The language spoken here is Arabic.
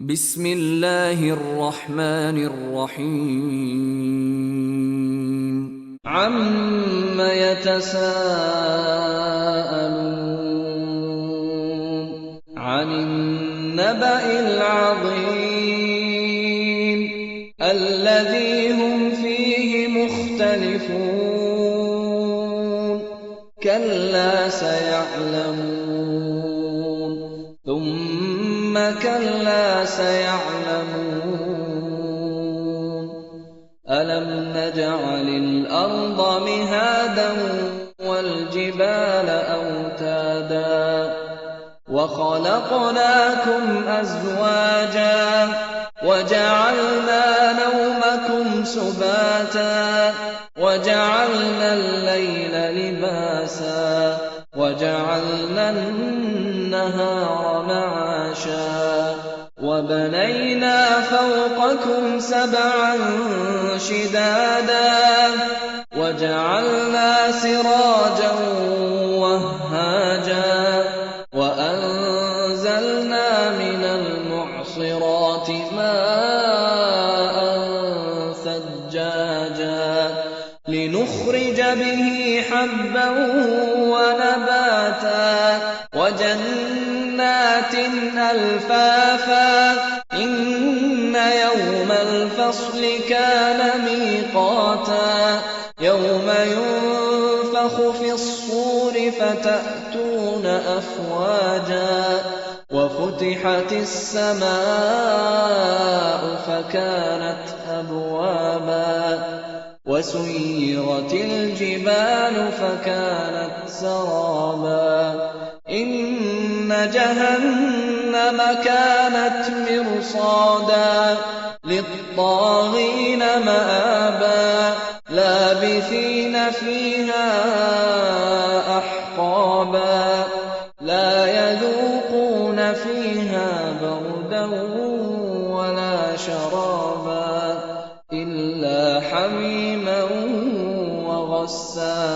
بسم الله الرحمن الرحيم عم يتساءلون عن النبأ العظيم الذي هم فيه مختلفون كلا سيعلمون ثم كلا سيعلمون ألم نجعل الأرض مهادا والجبال أوتادا وخلقناكم أزواجا وجعلنا نومكم سباتا وجعلنا الليل لباسا وجعلنا النهار معاشا وبنينا فوقكم سبعا شدادا وجعلنا سراجا وهاجا وأنزلنا من المعصرات ماء ثجاجا لنخرج به حبا ونباتا وجنات ألفافا إن يوم الفصل كان ميقاتا يوم ينفخ في الصور فتأتون أفواجا وفتحت السماء فكانت أبوابا وسيرت الجبال فكانت سرابا إن جهنم كانت مرصادا للطاغين مآبا لابثين فيها أحقابا لا يذوقون فيها بردا ولا شرابا إلا حميما وغساقا